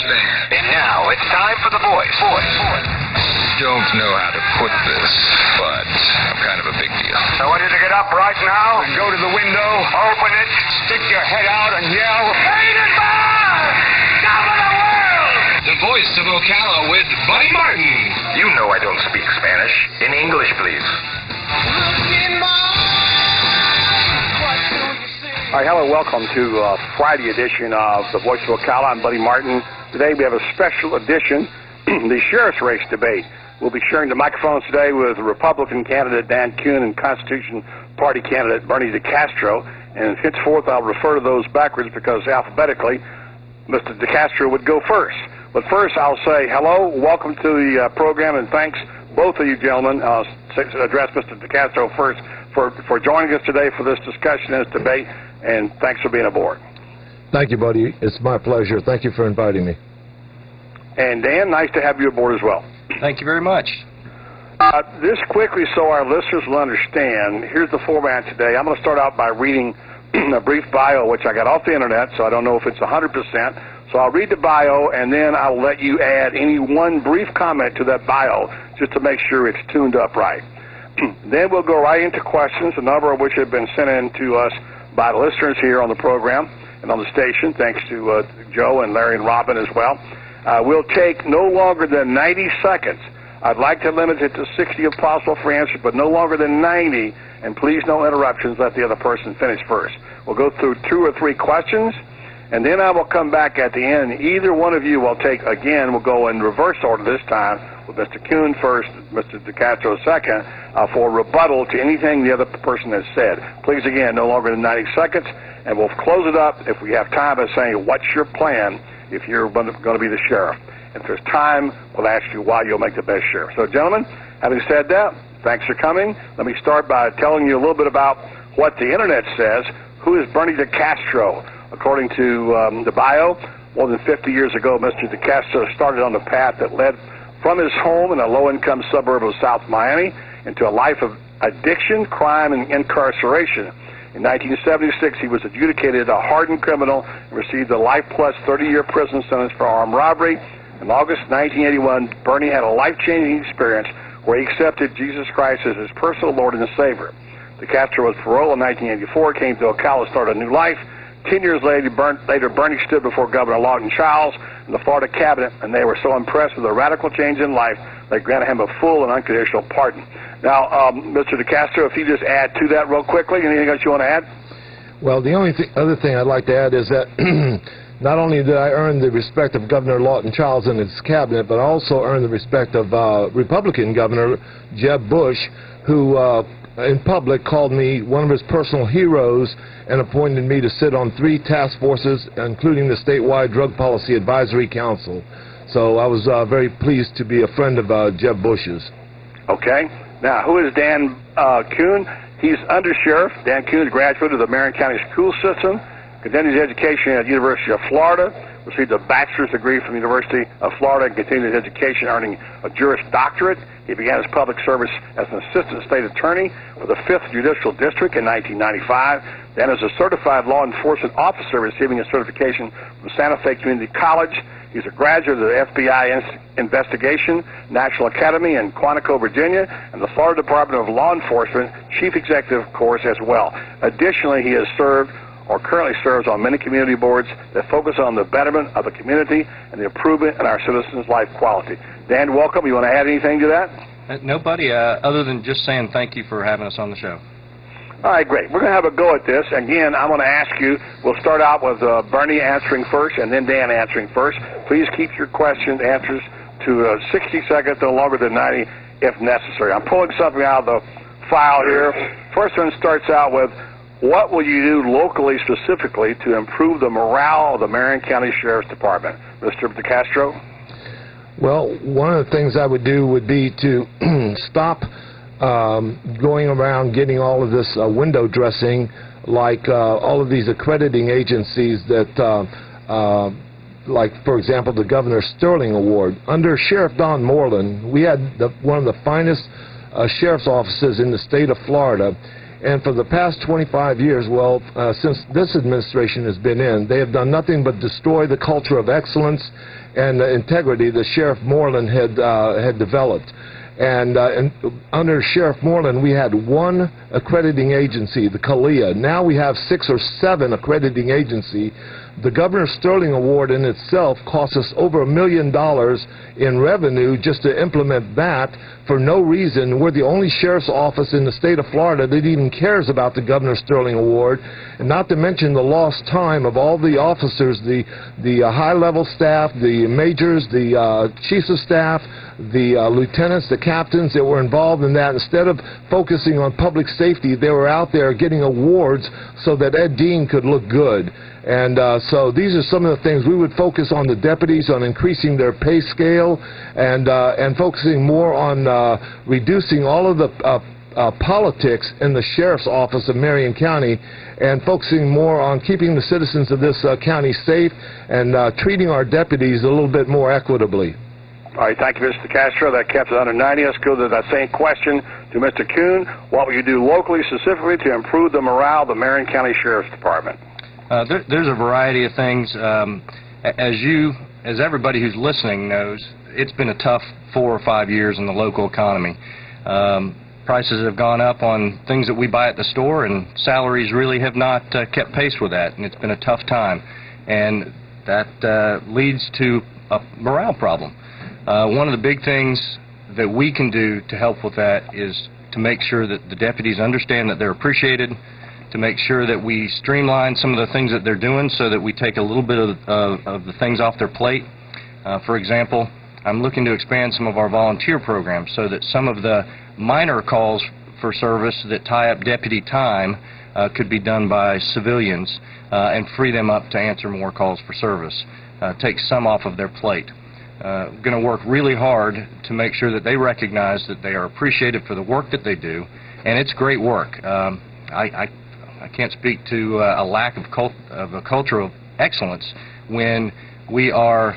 stand. And now it's time for the voice. Don't know how to put this, but I'm kind of a big deal. I want you to get up right now and go to the window, open it, stick your head out and yell, "Painted Bar! Top of the world!" The voice of Ocala with Buddy Martin. You know I don't speak Spanish. In English, please. All right, hello, welcome to Friday edition of The Voice of Ocala. I'm Buddy Martin. Today we have a special edition, the sheriff's race debate. We'll be sharing the microphones today with Republican candidate Dan Kuhn and Constitution Party candidate Bernie DeCastro. And henceforth, I'll refer to those backwards because alphabetically, Mr. DeCastro would go first. But first, I'll say hello, welcome to the program, and thanks, both of you gentlemen. I'll address Mr. DeCastro first for joining us today for this discussion and this debate, and thanks for being aboard. Thank you, Buddy. It's my pleasure. Thank you for inviting me. And Dan, nice to have you aboard as well. Thank you very much. This quickly so our listeners will understand, here's the format today. I'm going to start out by reading a brief bio, which I got off the internet, so I don't know if it's 100%. So I'll read the bio, and then I'll let you add any one brief comment to that bio just to make sure it's tuned up right. Then we'll go right into questions, a number of which have been sent in to us by the listeners here on the program and on the station, thanks to Joe and Larry and Robin as well. We'll take no longer than 90 seconds. I'd like to limit it to 60 if possible for answers, but no longer than 90, and please no interruptions. Let the other person finish first. We'll go through 2 or 3 questions, and then I will come back at the end. Either one of you will take, again, we'll go in reverse order this time, with Mr. Kuhn first, Mr. DeCastro second, for rebuttal to anything the other person has said. Please, again, no longer than 90 seconds, and we'll close it up, if we have time, by saying, what's your plan if you're going to be the sheriff? If there's time, we'll ask you why you'll make the best sheriff. So, gentlemen, having said that, thanks for coming. Let me start by telling you a little bit about what the Internet says. Who is Bernie DeCastro? According to the bio, more than 50 years ago, Mr. DeCastro started on the path that led from his home in a low-income suburb of South Miami into a life of addiction, crime, and incarceration. In 1976, he was adjudicated a hardened criminal and received a life-plus 30-year prison sentence for armed robbery. In August 1981, Bernie had a life-changing experience where he accepted Jesus Christ as his personal Lord and Savior. DeCastro was paroled in 1984, came to Ocala, started a new life. 10 years later, Bernie stood before Governor Lawton Chiles and the Florida cabinet, and they were so impressed with the radical change in life, they granted him a full and unconditional pardon. Now, Mr. DeCastro, if you just add to that real quickly, anything else you want to add? Well, the only other thing I'd like to add is that not only did I earn the respect of Governor Lawton Chiles and his cabinet, but I also earned the respect of Republican Governor Jeb Bush, who in public called me one of his personal heroes and appointed me to sit on 3 task forces, including the statewide Drug Policy Advisory Council. So I was very pleased to be a friend of Jeb Bush's. Okay. Now, who is Dan Kuhn? He's undersheriff. Dan Kuhn, graduate of the Marion County school system, continued his education at the University of Florida, received a bachelor's degree from the University of Florida, and continued his education earning a Juris Doctorate. He began his public service as an assistant state attorney for the 5th Judicial District in 1995, then as a certified law enforcement officer receiving a certification from Santa Fe Community College. He's a graduate of the FBI Investigation National Academy in Quantico, Virginia, and the Florida Department of Law Enforcement Chief Executive course as well. Additionally, he has served or currently serves on many community boards that focus on the betterment of the community and the improvement in our citizens' life quality. Dan, welcome. You want to add anything to that? No, Buddy, other than just saying thank you for having us on the show. All right, great. We're going to have a go at this. Again, I'm going to ask you, we'll start out with Bernie answering first and then Dan answering first. Please keep your questions, answers to 60 seconds, no longer than 90 if necessary. I'm pulling something out of the file here. First one starts out with, what will you do locally specifically to improve the morale of the Marion County Sheriff's Department? Mr. DeCastro? Well, one of the things I would do would be to stop going around getting all of this window dressing like all of these accrediting agencies that like, for example, the Governor Sterling Award. Under Sheriff Don Moreland, we had one of the finest sheriff's offices in the state of Florida. And for the past 25 years, well, since this administration has been in, they have done nothing but destroy the culture of excellence and integrity that Sheriff Moreland had developed. And under Sheriff Moreland, we had one accrediting agency, the CALEA. Now we have 6 or 7 accrediting agencies. The Governor Sterling Award in itself cost us over $1 million in revenue just to implement that for no reason. We're the only sheriff's office in the state of Florida that even cares about the Governor Sterling Award, and not to mention the lost time of all the officers, the high-level staff, the majors, the chiefs of staff, the lieutenants, the captains that were involved in that. Instead of focusing on public safety, they were out there getting awards so that Ed Dean could look good. And so these are some of the things we would focus on: the deputies, on increasing their pay scale, and focusing more on reducing all of the politics in the sheriff's office of Marion County, and focusing more on keeping the citizens of this county safe and treating our deputies a little bit more equitably. All right, thank you, Mr. DeCastro. That kept us under 90. Let's go to that same question to Mr. Kuhn. What will you do locally, specifically, to improve the morale of the Marion County Sheriff's Department? There's a variety of things. As everybody who's listening knows, it's been a tough 4 or 5 years in the local economy. Prices have gone up on things that we buy at the store, and salaries really have not kept pace with that, and it's been a tough time. And that leads to a morale problem. One of the big things that we can do to help with that is to make sure that the deputies understand that they're appreciated, to make sure that we streamline some of the things that they're doing so that we take a little bit of the things off their plate. For example, I'm looking to expand some of our volunteer programs so that some of the minor calls for service that tie up deputy time could be done by civilians and free them up to answer more calls for service, take some off of their plate. Going to work really hard to make sure that they recognize that they are appreciated for the work that they do, and it's great work. I can't speak to a lack of a culture of excellence when we are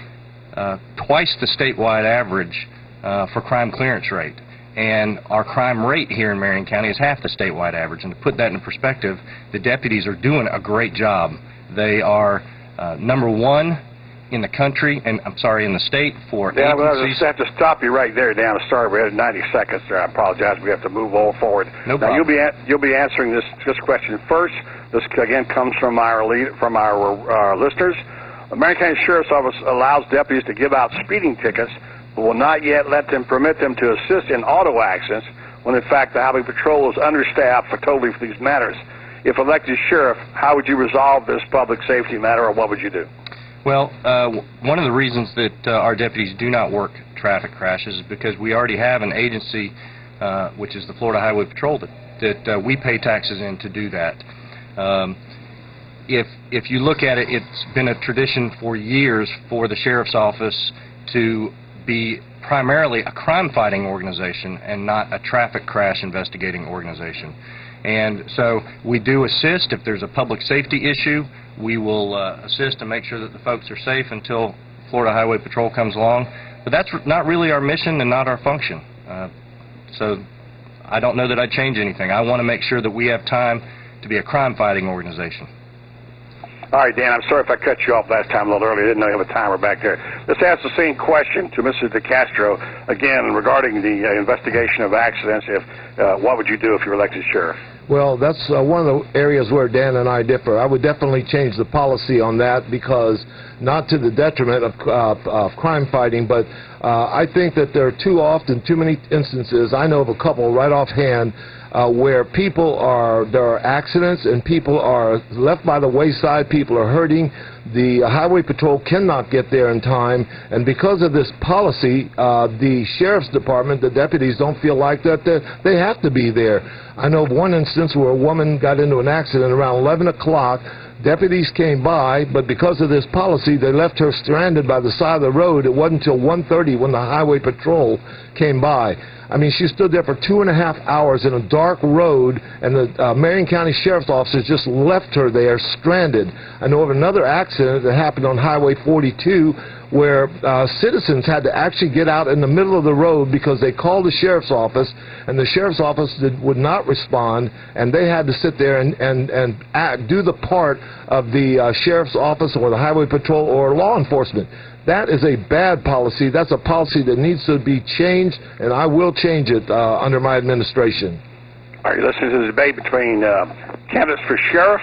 twice the statewide average for crime clearance rate, and our crime rate here in Marion County is half the statewide average. And to put that in perspective, the deputies are doing a great job. They are #1 in the country, and I'm sorry, in the state for Dan, agencies. I have to stop you right there, Dan. Sorry, we had 90 seconds there. I apologize. We have to move all forward. No problem. Now, you'll be answering this question first. This again comes from our listeners. The Marion County Sheriff's Office allows deputies to give out speeding tickets, but will not yet permit them to assist in auto accidents when in fact the Highway Patrol is understaffed for these matters. If elected sheriff, how would you resolve this public safety matter, or what would you do? Well, one of the reasons that our deputies do not work traffic crashes is because we already have an agency, which is the Florida Highway Patrol, that we pay taxes in to do that. If you look at it, it's been a tradition for years for the Sheriff's Office to be primarily a crime-fighting organization and not a traffic crash investigating organization. And so we do assist. If there's a public safety issue, we will assist and make sure that the folks are safe until Florida Highway Patrol comes along. But that's not really our mission and not our function. So I don't know that I'd change anything. I want to make sure that we have time to be a crime-fighting organization. All right, Dan, I'm sorry if I cut you off last time a little early. I didn't know you have a timer back there. Let's ask the same question to Mr. DeCastro, again, regarding the investigation of accidents. What would you do if you were elected sheriff? Well, that's one of the areas where Dan and I differ. I would definitely change the policy on that, because not to the detriment of crime fighting, but I think that there are too many instances. I know of a couple right offhand where there are accidents and people are left by the wayside, people are hurting. The Highway Patrol cannot get there in time, and because of this policy, the Sheriff's Department, the deputies, don't feel like that they have to be there. I know of one instance where a woman got into an accident around 11 o'clock. Deputies came by, but because of this policy, they left her stranded by the side of the road. It wasn't until 1:30 when the Highway Patrol came by. I mean, she stood there for 2.5 hours in a dark road, and the Marion County Sheriff's officers just left her there stranded. I know of another accident that happened on Highway 42 where citizens had to actually get out in the middle of the road because they called the Sheriff's office, and the Sheriff's office would not respond, and they had to sit there and do the part of the Sheriff's office or the Highway Patrol or law enforcement. That is a bad policy. That's a policy that needs to be changed, and I will change it under my administration. Are you listening to the debate between candidates for sheriff,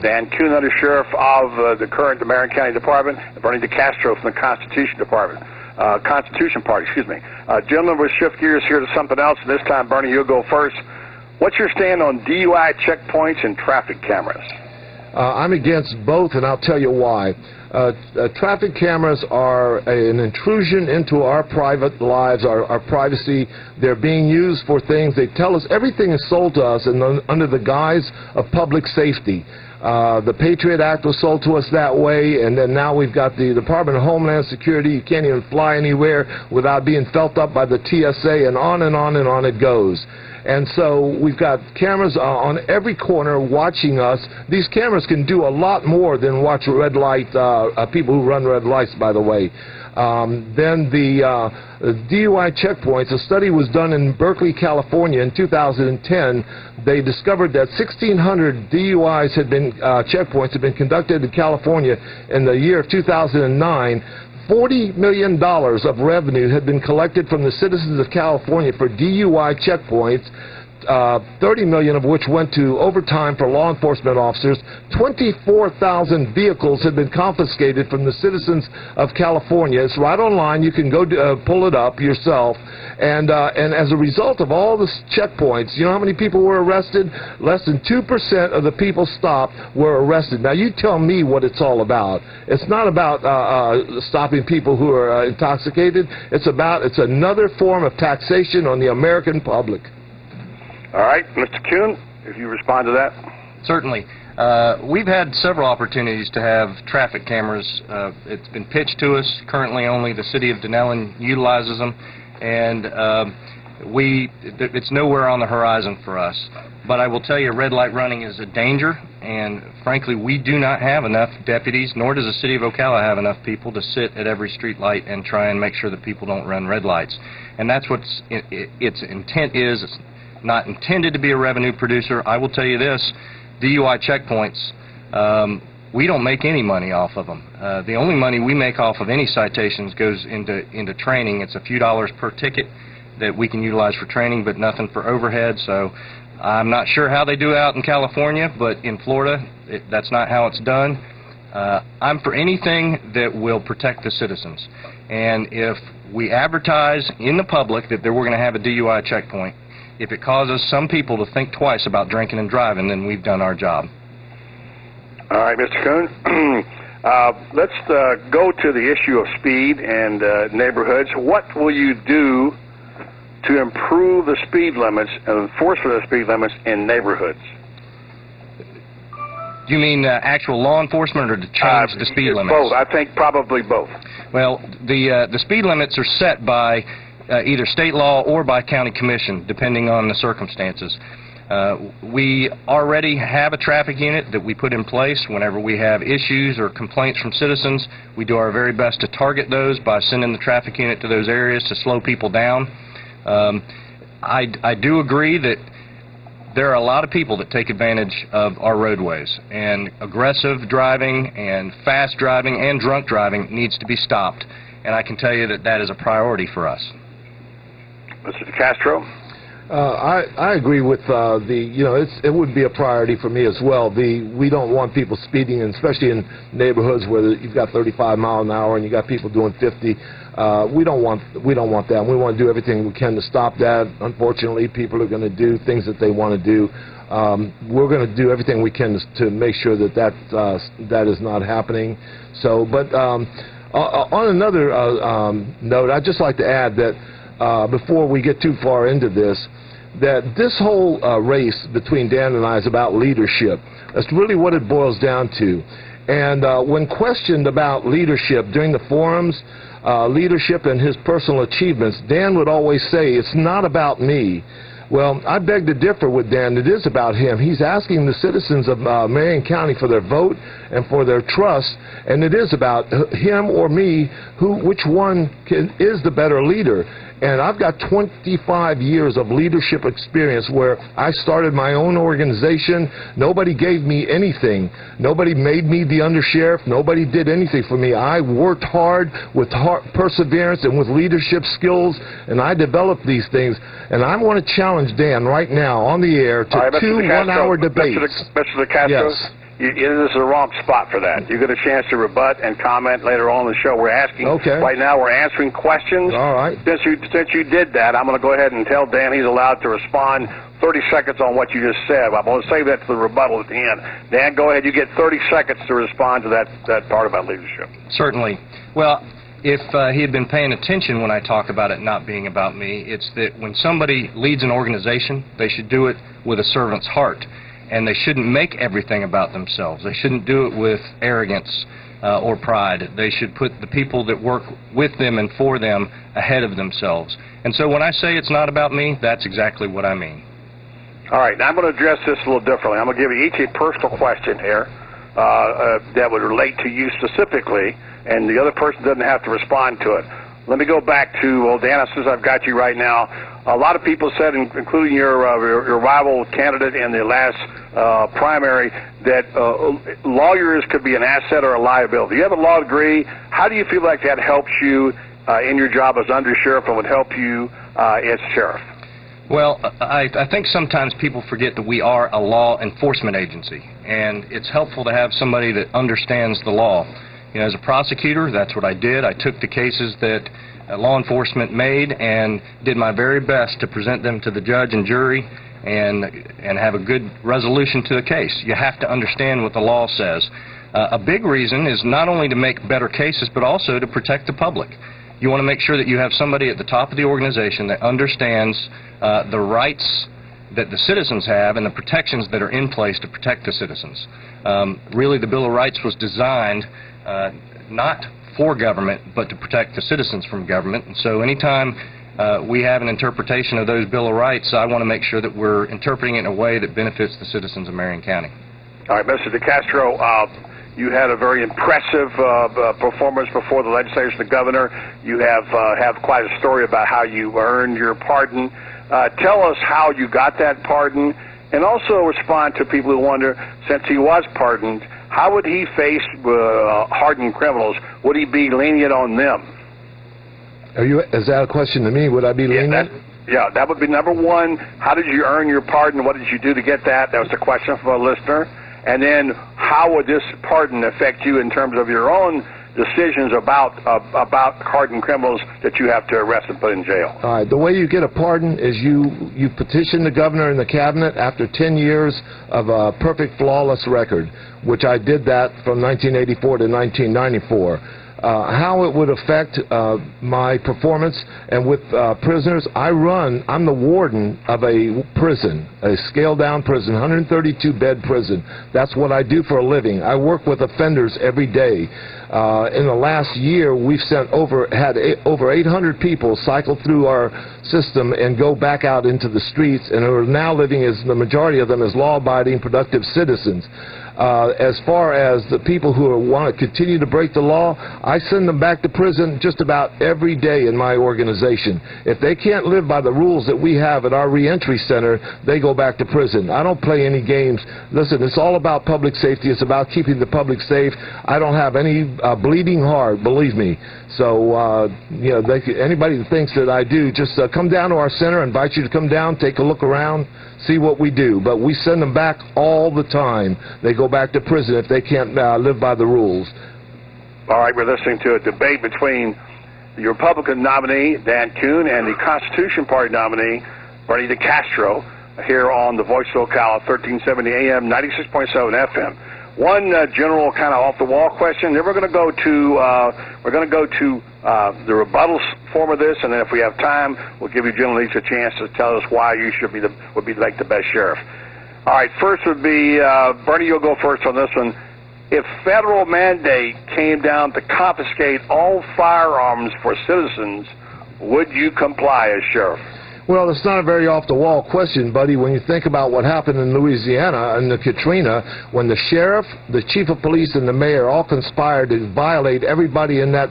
Dan Kuhn, under sheriff of the current Marion County Department, and Bernie DeCastro from the Constitution Department, Constitution Party, excuse me. Gentlemen, we'll shift gears here to something else. This time, Bernie, you'll go first. What's your stand on DUI checkpoints and traffic cameras? I'm against both, and I'll tell you why. Traffic cameras are an intrusion into our private lives, our privacy. They're being used for things. They tell us everything is sold to us under the guise of public safety. The Patriot Act was sold to us that way, and then now we've got the Department of Homeland Security. You can't even fly anywhere without being felt up by the TSA, and on and on and on it goes. And so we've got cameras on every corner watching us. These cameras can do a lot more than watch red light, people who run red lights, by the way. Then the DUI checkpoints, a study was done in Berkeley, California in 2010. They discovered that 1,600 DUIs had been, checkpoints had been conducted in California in the year of 2009. $40 million of revenue had been collected from the citizens of California for DUI checkpoints, $30 million of which went to overtime for law enforcement officers. 24,000 vehicles had been confiscated from the citizens of California. It's right online. You can go pull it up yourself. And as a result of all the checkpoints, you know how many people were arrested? Less than 2% of the people stopped were arrested. Now, you tell me what it's all about. It's not about stopping people who are intoxicated. It's another form of taxation on the American public. All right, Mr. Kuhn, if you respond to that. Certainly. We've had several opportunities to have traffic cameras. It's been pitched to us. Currently only the city of Denellen utilizes them, and it's nowhere on the horizon for us. But I will tell you, red light running is a danger, and frankly, we do not have enough deputies, nor does the city of Ocala have enough people to sit at every street light and try and make sure that people don't run red lights. And that's what its intent is. It's not intended to be a revenue producer. I will tell you this, DUI checkpoints, we don't make any money off of them. The only money we make off of any citations goes into training. It's a few dollars per ticket that we can utilize for training, but nothing for overhead. So I'm not sure how they do it out in California, but in Florida, that's not how it's done. I'm for anything that will protect the citizens. And if we advertise in the public that we're going to have a DUI checkpoint, if it causes some people to think twice about drinking and driving, then we've done our job. All right, Mr. Kuhn. Let's go to the issue of speed and neighborhoods. What will you do to improve the speed limits and enforcement of the speed limits in neighborhoods? You mean actual law enforcement, or to change the speed limits? Both. I think probably both. Well, the speed limits are set by either state law or by county commission, depending on the circumstances. We already have a traffic unit that we put in place whenever we have issues or complaints from citizens. We do our very best to target those by sending the traffic unit to those areas to slow people down. I do agree that there are a lot of people that take advantage of our roadways, and aggressive driving and fast driving and drunk driving needs to be stopped, and I can tell you that is a priority for us. Mr. DeCastro? I agree with it would be a priority for me as well. We don't want people speeding, and especially in neighborhoods where you've got 35 miles an hour and you got people doing 50. We don't want that. We want to do everything we can to stop that. Unfortunately, people are going to do things that they want to do. We're going to do everything we can to make sure that is not happening. So, but on another note, I'd just like to add that before we get too far into this, that this whole race between Dan and I is about leadership. That's really what it boils down to. And when questioned about leadership during the forums, leadership and his personal achievements, Dan would always say, "It's not about me." Well, I beg to differ with Dan. It is about him. He's asking the citizens of Marion County for their vote and for their trust, and it is about him or me, which one is the better leader. And I've got 25 years of leadership experience where I started my own organization. Nobody gave me anything. Nobody made me the undersheriff. Nobody did anything for me. I worked hard with perseverance and with leadership skills, and I developed these things. And I want to challenge Dan right now on the air to right, 2 one-hour debates. Mr. DeCastro, yes. This is the wrong spot for that. You get a chance to rebut and comment later on in the show. We're asking. Okay. Right now we're answering questions. All right. Since you did that, I'm going to go ahead and tell Dan he's allowed to respond 30 seconds on what you just said. I'm going to save that to the rebuttal at the end. Dan, go ahead. You get 30 seconds to respond to that part about leadership. Certainly. Well, if he had been paying attention when I talk about it not being about me, it's that when somebody leads an organization, they should do it with a servant's heart. And they shouldn't make everything about themselves. They shouldn't do it with arrogance or pride. They should put the people that work with them and for them ahead of themselves. And so when I say it's not about me, that's exactly what I mean. All right, now I'm going to address this a little differently. I'm going to give you each a personal question here that would relate to you specifically, and the other person doesn't have to respond to it. Let me go back to, well, Dan, since I've got you right now, a lot of people said, including your rival candidate in the last primary, that lawyers could be an asset or a liability. You have a law degree. How do you feel like that helps you in your job as undersheriff and would help you as sheriff? Well, I think sometimes people forget that we are a law enforcement agency, and it's helpful to have somebody that understands the law. You know, as a prosecutor, that's what I did. I took the cases that law enforcement made and did my very best to present them to the judge and jury and have a good resolution to the case. You have to understand what the law says. A big reason is not only to make better cases, but also to protect the public. You want to make sure that you have somebody at the top of the organization that understands the rights that the citizens have and the protections that are in place to protect the citizens. Really, the Bill of Rights was designed not for government, but to protect the citizens from government. And so anytime we have an interpretation of those Bill of Rights, I want to make sure that we're interpreting it in a way that benefits the citizens of Marion County. All right, Mr. DeCastro, you had a very impressive performance before the legislature and the governor. You have quite a story about how you earned your pardon. Tell us how you got that pardon, and also respond to people who wonder, since he was pardoned, how would he face hardened criminals? Would he be lenient on them? Is that a question to me? Would I be lenient? Yeah, that would be number one. How did you earn your pardon? What did you do to get that? That was the question from a listener. And then how would this pardon affect you in terms of your own decisions about hardened criminals that you have to arrest and put in jail? All right. The way you get a pardon is you petition the governor and the cabinet after 10 years of a perfect, flawless record, which I did that from 1984 to 1994. How it would affect my performance and with prisoners, I'm the warden of a prison, a scaled-down prison, 132-bed prison. That's what I do for a living. I work with offenders every day. In the last year, we've had over 800 people cycle through our system and go back out into the streets, and are now living, as the majority of them, as law-abiding, productive citizens. As far as the people who want to continue to break the law, I send them back to prison just about every day in my organization. If they can't live by the rules that we have at our reentry center, they go back to prison. I don't play any games. Listen, it's all about public safety. It's about keeping the public safe. I don't have any bleeding heart, believe me. So, you know, anybody that thinks that I do, just come down to our center. I invite you to come down, take a look around, see what we do. But we send them back all the time. They go back to prison if they can't live by the rules. All right, we're listening to a debate between the Republican nominee, Dan Kuhn, and the Constitution Party nominee, Marion DeCastro, here on the Voice of WOCA, 1370 AM, 96.7 FM. One general kind of off-the-wall question. Then we're going to go to the rebuttal form of this, and then if we have time, we'll give you gentlemen each a chance to tell us why you would be like the best sheriff. All right, first would be Bernie. You'll go first on this one. If federal mandate came down to confiscate all firearms for citizens, would you comply as sheriff? Well, it's not a very off-the-wall question, buddy, when you think about what happened in Louisiana and the Katrina, when the sheriff, the chief of police, and the mayor all conspired to violate everybody in that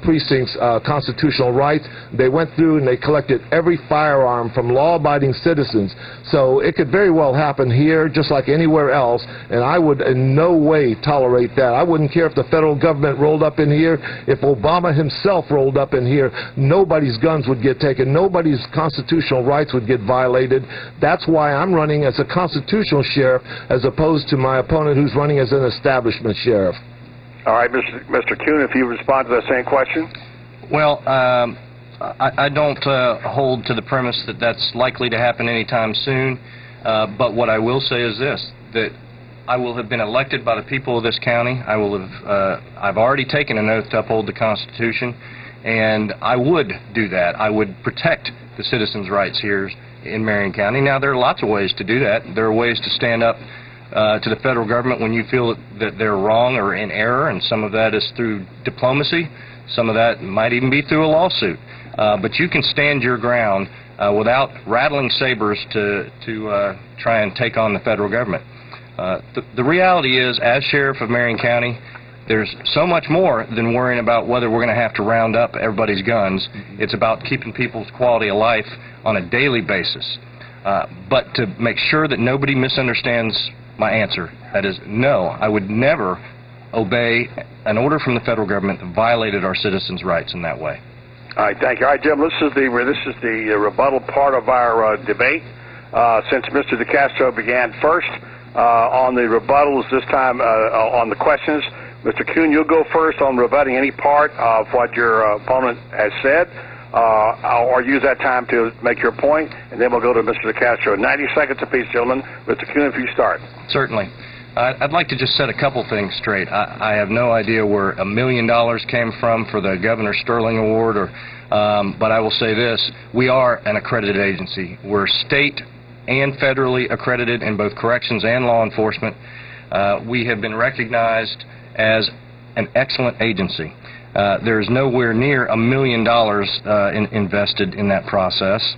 precinct's constitutional rights. They went through and they collected every firearm from law-abiding citizens. So it could very well happen here, just like anywhere else, and I would in no way tolerate that. I wouldn't care if the federal government rolled up in here. If Obama himself rolled up in here, nobody's guns would get taken. Nobody's constitutional rights would get violated. That's why I'm running as a constitutional sheriff as opposed to my opponent who's running as an establishment sheriff. All right, Mr. Kuhn, if you respond to that same question. Well, I don't hold to the premise that that's likely to happen anytime soon, but what I will say is this, that I will have been elected by the people of this county. I've already taken an oath to uphold the Constitution, and I would do that. I would protect the citizens' rights here in Marion County. Now, there are lots of ways to do that. There are ways to stand up to the federal government when you feel that they're wrong or in error, and some of that is through diplomacy. Some of that might even be through a lawsuit. But you can stand your ground without rattling sabers to try and take on the federal government. The reality is, as Sheriff of Marion County, there's so much more than worrying about whether we're going to have to round up everybody's guns. It's about keeping people's quality of life on a daily basis. But to make sure that nobody misunderstands my answer, that is, no, I would never obey an order from the federal government that violated our citizens' rights in that way. All right, thank you. All right, Jim, this is the rebuttal part of our debate. Since Mr. DeCastro began first on the rebuttals, this time on the questions, Mr. Kuhn, you'll go first on rebutting any part of what your opponent has said, or use that time to make your point, and then we'll go to Mr. DeCastro. 90 seconds apiece, gentlemen. Mr. Kuhn, if you start. Certainly. I'd like to just set a couple things straight. I have no idea where $1 million came from for the Governor Sterling Award, but I will say this. We are an accredited agency. We're state and federally accredited in both corrections and law enforcement. We have been recognized as an excellent agency. There is nowhere near $1 million invested in that process.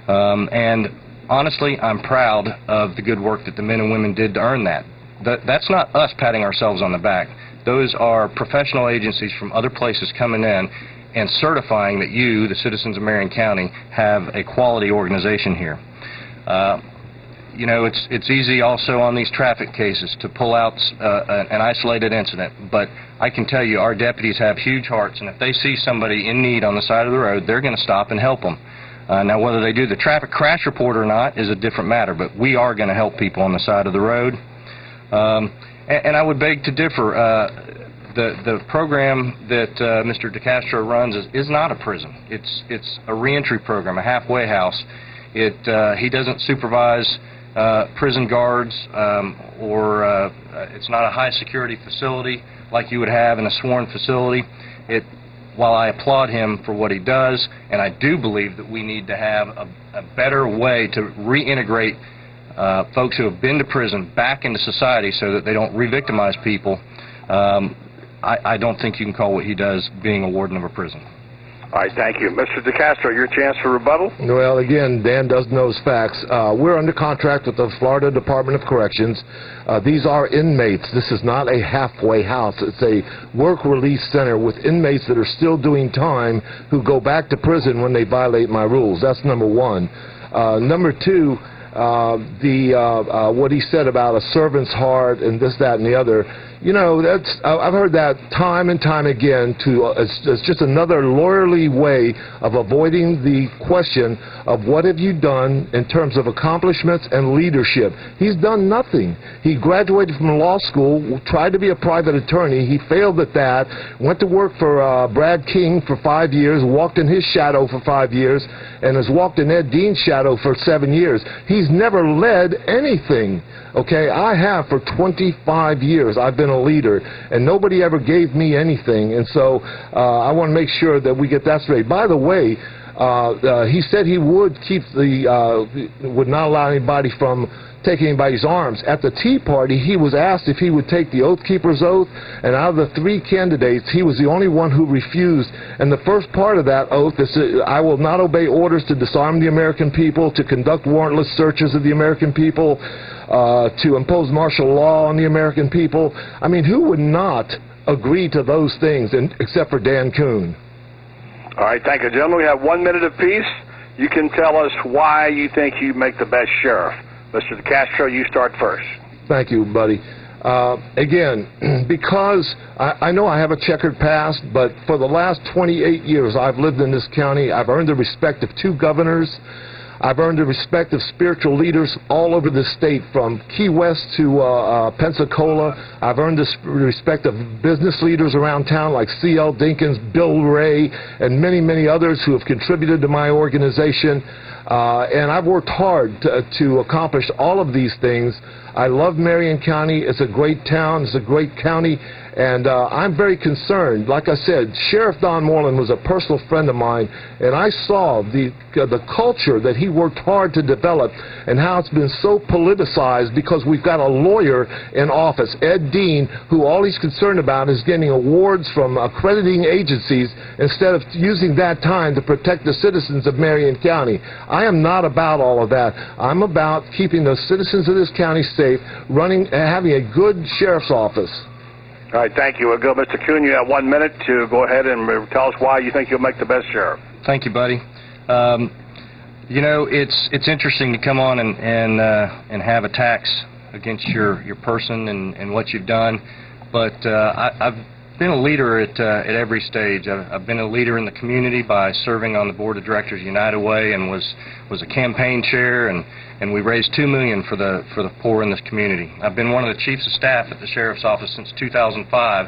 And honestly, I'm proud of the good work that the men and women did to earn that. That's not us patting ourselves on the back. Those are professional agencies from other places coming in and certifying that you, the citizens of Marion County, have a quality organization here. You know, it's easy also on these traffic cases to pull out an isolated incident, but I can tell you our deputies have huge hearts, and if they see somebody in need on the side of the road, they're going to stop and help them. Now, whether they do the traffic crash report or not is a different matter, but we are going to help people on the side of the road. And I would beg to differ. The program that Mr. DeCastro runs is not a prison. It's a reentry program, a halfway house. He doesn't supervise prison guards, or it's not a high security facility like you would have in a sworn facility. While I applaud him for what he does, and I do believe that we need to have a better way to reintegrate folks who have been to prison back into society so that they don't re-victimize people, I don't think you can call what he does being a warden of a prison. All right, thank you. Mr. DeCastro, your chance for rebuttal? Well, again, Dan does know his facts. We're under contract with the Florida Department of Corrections. These are inmates. This is not a halfway house. It's a work release center with inmates that are still doing time who go back to prison when they violate my rules. That's number one. Number two, what he said about a servant's heart and this, that, and the other, you know, I've heard that time and time again. It's just another lawyerly way of avoiding the question of what have you done in terms of accomplishments and leadership. He's done nothing. He graduated from law school, tried to be a private attorney. He failed at that, went to work for Brad King for 5 years, walked in his shadow for 5 years, and has walked in Ed Dean's shadow for 7 years. He's never led anything. Okay, I have for 25 years. I've been a leader, and nobody ever gave me anything, and so I want to make sure that we get that straight. By the way, He said he would keep would not allow anybody from taking anybody's arms. At the Tea Party, he was asked if he would take the Oath Keeper's oath, and out of the 3 candidates, he was the only one who refused. And the first part of that oath is, I will not obey orders to disarm the American people, to conduct warrantless searches of the American people, to impose martial law on the American people. I mean, who would not agree to those things, except for Dan Kuhn? All right, thank you, gentlemen. We have 1 minute apiece. You can tell us why you think you make the best sheriff. Mr. DeCastro, you start first. Thank you, buddy. Again, because I know I have a checkered past, but for the last 28 years I've lived in this county. I've earned the respect of 2 governors. I've earned the respect of spiritual leaders all over the state, from Key West to Pensacola. I've earned the respect of business leaders around town like C.L. Dinkins, Bill Ray, and many, many others who have contributed to my organization. And I've worked hard to accomplish all of these things. I love Marion County. It's a great town. It's a great county. And I'm very concerned. Like I said, Sheriff Don Moreland was a personal friend of mine, and I saw the culture that he worked hard to develop and how it's been so politicized because we've got a lawyer in office, Ed Dean, who all he's concerned about is getting awards from accrediting agencies instead of using that time to protect the citizens of Marion County. I am not about all of that. I'm about keeping the citizens of this county safe, having a good sheriff's office. All right, thank you. We'll go, Mr. Kuhn. You have 1 minute to go ahead and tell us why you think you'll make the best sheriff. Thank you, buddy. You know, it's interesting to come on and have attacks against your person and what you've done, but I've been a leader at every stage. I've been a leader in the community by serving on the board of directors of United Way, and was a campaign chair, and we raised $2 million for the poor in this community. I've been one of the chiefs of staff at the sheriff's office since 2005,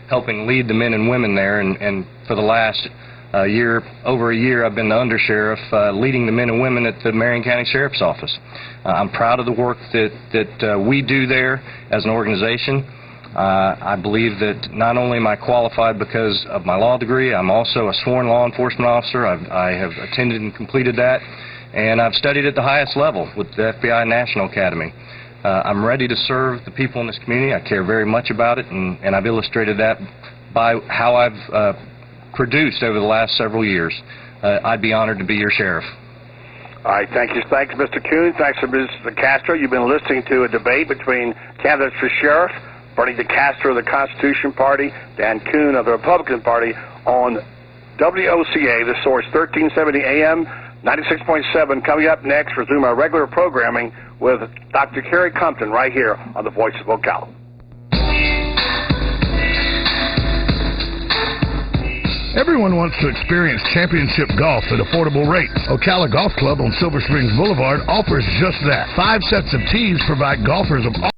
helping lead the men and women there, and for the last over a year, I've been the undersheriff, leading the men and women at the Marion County Sheriff's Office. I'm proud of the work that we do there as an organization. I believe that not only am I qualified because of my law degree, I'm also a sworn law enforcement officer. I have attended and completed that, and I've studied at the highest level with the FBI National Academy. I'm ready to serve the people in this community. I care very much about it, and I've illustrated that by how I've produced over the last several years. I'd be honored to be your sheriff. All right, thank you. Thanks, Mr. Kuhn. Thanks, Mr. DeCastro. You've been listening to a debate between candidates for sheriff, Bernie DeCastro of the Constitution Party, Dan Kuhn of the Republican Party, on WOCA, the Source, 1370 AM, 96.7. Coming up next, resume our regular programming with Dr. Kerry Compton right here on the Voice of Ocala. Everyone wants to experience championship golf at affordable rates. Ocala Golf Club on Silver Springs Boulevard offers just that. 5 sets of tees provide golfers of all